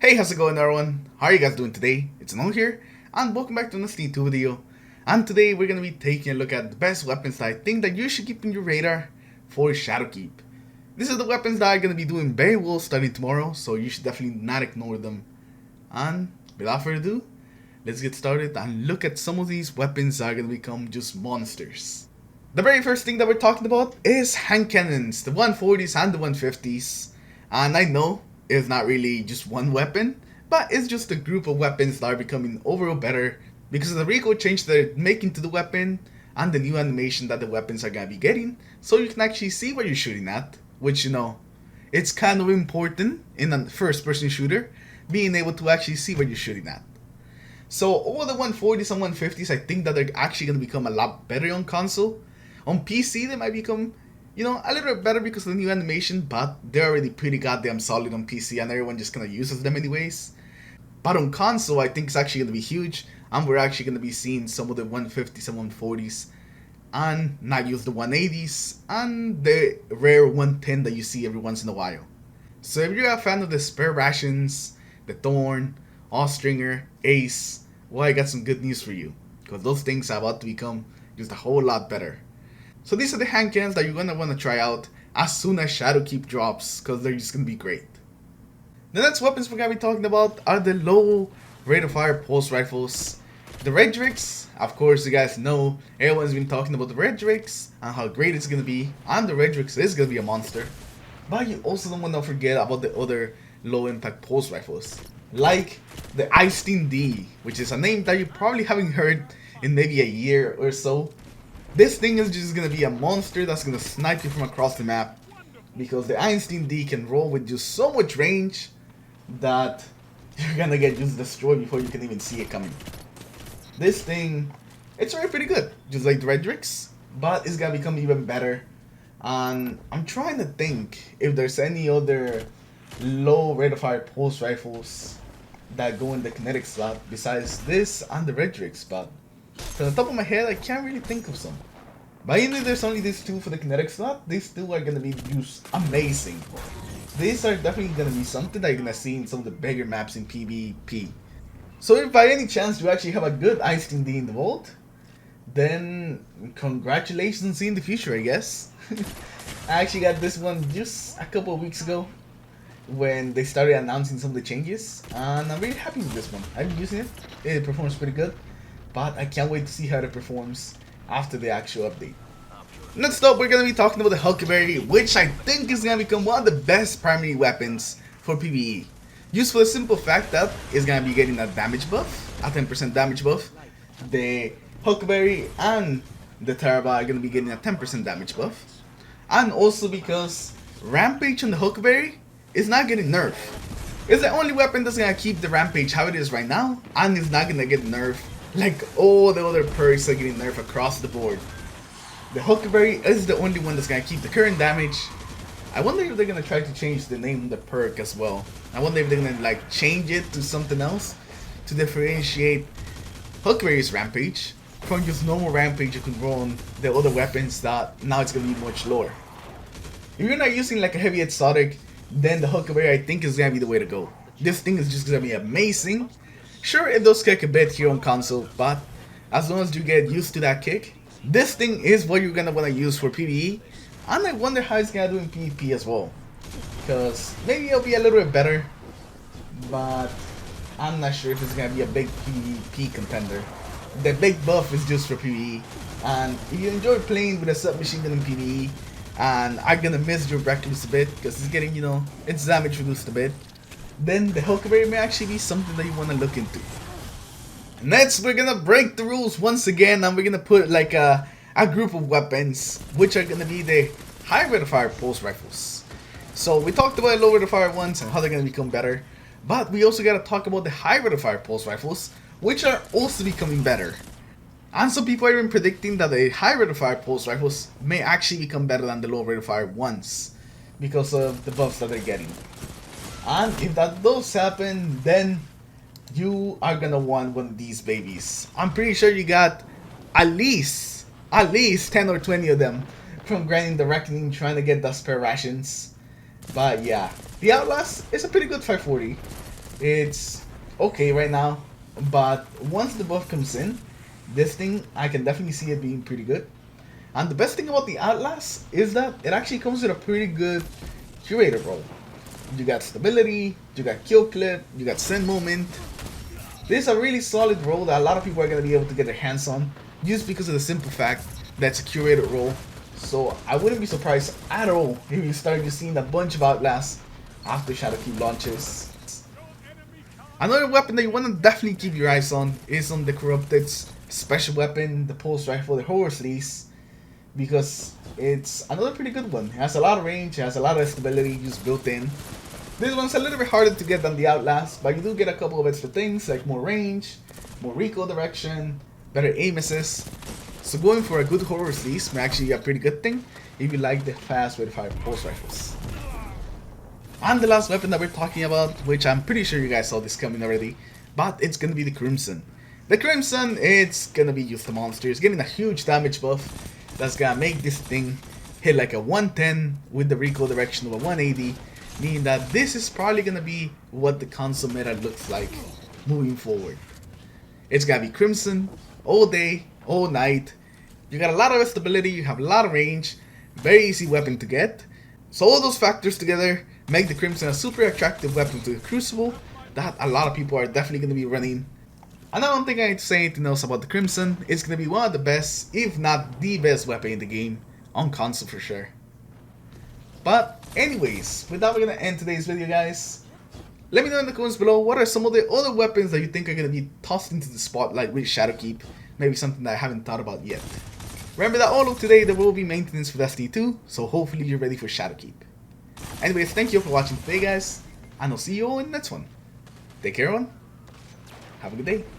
Hey, how's it going everyone? How are you guys doing today? It's Noel here, and welcome back to another 2 video. And today we're going to be taking a look at the best weapons that I think that you should keep in your radar for Shadowkeep. These are the weapons that are going to be doing very well starting tomorrow, so you should definitely not ignore them. And without further ado, let's get started and look at some of these weapons that are going to become just monsters. The very first thing that we're talking about is hand cannons, the 140s and the 150s. And I know it's not really just one weapon, but it's just a group of weapons that are becoming overall better because of the recoil change they're making to the weapon and the new animation that the weapons are going to be getting, so you can actually see what you're shooting at, which, you know, it's kind of important in a first person shooter, being able to actually see what you're shooting at. So all the 140s and 150s, I think that they're actually going to become a lot better on console. On PC, they might become, you know, a little bit better because of the new animation, but they're already pretty goddamn solid on PC and everyone just kind of uses them anyways. But on console, I think it's actually going to be huge, and we're actually going to be seeing some of the 150s and 140s and not use the 180s and the rare 110 that you see every once in a while. So if you're a fan of the spare rations, the Thorn, Austringer, Ace, well, I got some good news for you, because those things are about to become just a whole lot better. So these are the hand cannons that you're going to want to try out as soon as Shadowkeep drops, because they're just going to be great. The next weapons we're going to be talking about are the low rate of fire pulse rifles. The Red Drakes, of course you guys know, everyone's been talking about the Red Drakes and how great it's going to be, and the Red Drakes is going to be a monster. But you also don't want to forget about the other low impact pulse rifles, like the Einstein D, which is a name that you probably haven't heard in maybe a year or so. This thing is just going to be a monster that's going to snipe you from across the map, because the Einstein D can roll with just so much range that you're going to get just destroyed before you can even see it coming. This thing, it's already pretty good, just like the Red Drakes, but it's going to become even better. And I'm trying to think if there's any other low rate of fire pulse rifles that go in the kinetic slot besides this and the Red Drakes, but from the top of my head, I can't really think of some. But even if there's only these two for the kinetic slot, these two are going to be just amazing. These are definitely going to be something that you're going to see in some of the bigger maps in PvP. So if by any chance you actually have a good Einstein D in the vault, then congratulations on seeing the future, I guess. I actually got this one just a couple of weeks ago when they started announcing some of the changes, and I'm really happy with this one. I've been using it, it performs pretty good. But I can't wait to see how it performs after the actual update. Next up, we're going to be talking about the Huckleberry, which I think is going to become one of the best primary weapons for PvE. Used for the simple fact that it's going to be getting a damage buff, a 10% damage buff. The Huckleberry and the Taraba are going to be getting a 10% damage buff. And also because Rampage on the Huckleberry is not getting nerfed. It's the only weapon that's going to keep the Rampage how it is right now, and it's not going to get nerfed like all the other perks are getting nerfed across the board. The Huckleberry is the only one that's going to keep the current damage. I wonder if they're going to try to change the name of the perk as well. I wonder if they're going to like change it to something else to differentiate Huckleberry's Rampage from just normal Rampage you can roll on the other weapons that now it's going to be much lower. If you're not using like a heavy exotic, then the Huckleberry I think is going to be the way to go. This thing is just going to be amazing. Sure, it does kick a bit here on console, but as long as you get used to that kick, this thing is what you're gonna wanna use for PvE, and I wonder how it's gonna do in PvP as well, because maybe it'll be a little bit better, but I'm not sure if it's gonna be a big PvP contender. The big buff is just for PvE, and if you enjoy playing with a submachine gun in PvE, and are gonna miss your Recluse a bit, because it's getting, you know, its damage reduced a bit, then the Huckleberry may actually be something that you want to look into. Next, we're gonna break the rules once again, and we're gonna put like a group of weapons, which are gonna be the high rate of fire pulse rifles. So we talked about low rate of fire ones and how they're gonna become better, but we also gotta talk about the high rate of fire pulse rifles, which are also becoming better. And some people are even predicting that the high rate of fire pulse rifles may actually become better than the low rate of fire ones because of the buffs that they're getting. And if that does happen, then you are gonna want one of these babies. I'm pretty sure you got at least 10 or 20 of them from grinding the Reckoning trying to get the spare rations. But yeah, the Outlast is a pretty good 540. It's okay right now, but once the buff comes in, this thing, I can definitely see it being pretty good. And the best thing about the Outlast is that it actually comes with a pretty good curator role. You got stability, you got kill clip, you got send moment. This is a really solid role that a lot of people are going to be able to get their hands on just because of the simple fact that it's a curated role. So I wouldn't be surprised at all if you start just seeing a bunch of Outlasts after Shadowkeep launches. Another weapon that you want to definitely keep your eyes on is on the Corrupted's special weapon, the Pulse Rifle, the Horror Lease, because it's another pretty good one. It has a lot of range, it has a lot of stability just built in. This one's a little bit harder to get than the Outlast, but you do get a couple of extra things like more range, more recoil direction, better aim assist. So going for a good Horror Lease may actually be a pretty good thing if you like the fast rate fire Pulse Rifles. And the last weapon that we're talking about, which I'm pretty sure you guys saw this coming already, but it's gonna be the Crimson. The Crimson, it's gonna be used to monsters, getting a huge damage buff that's gonna make this thing hit like a 110 with the recoil direction of a 180, meaning that this is probably gonna be what the console meta looks like moving forward. It's gonna be Crimson all day, all night. You got a lot of stability, you have a lot of range, very easy weapon to get. So all those factors together make the Crimson a super attractive weapon to the Crucible that a lot of people are definitely going to be running. And I don't think I need to say anything else about the Crimson. It's going to be one of the best, if not the best weapon in the game, on console for sure. But anyways, with that we're going to end today's video, guys. Let me know in the comments below what are some of the other weapons that you think are going to be tossed into the spotlight with Shadowkeep. Maybe something that I haven't thought about yet. Remember that all of today there will be maintenance for Destiny 2, so hopefully you're ready for Shadowkeep. Anyways, thank you for watching today, guys, and I'll see you all in the next one. Take care, everyone. Have a good day.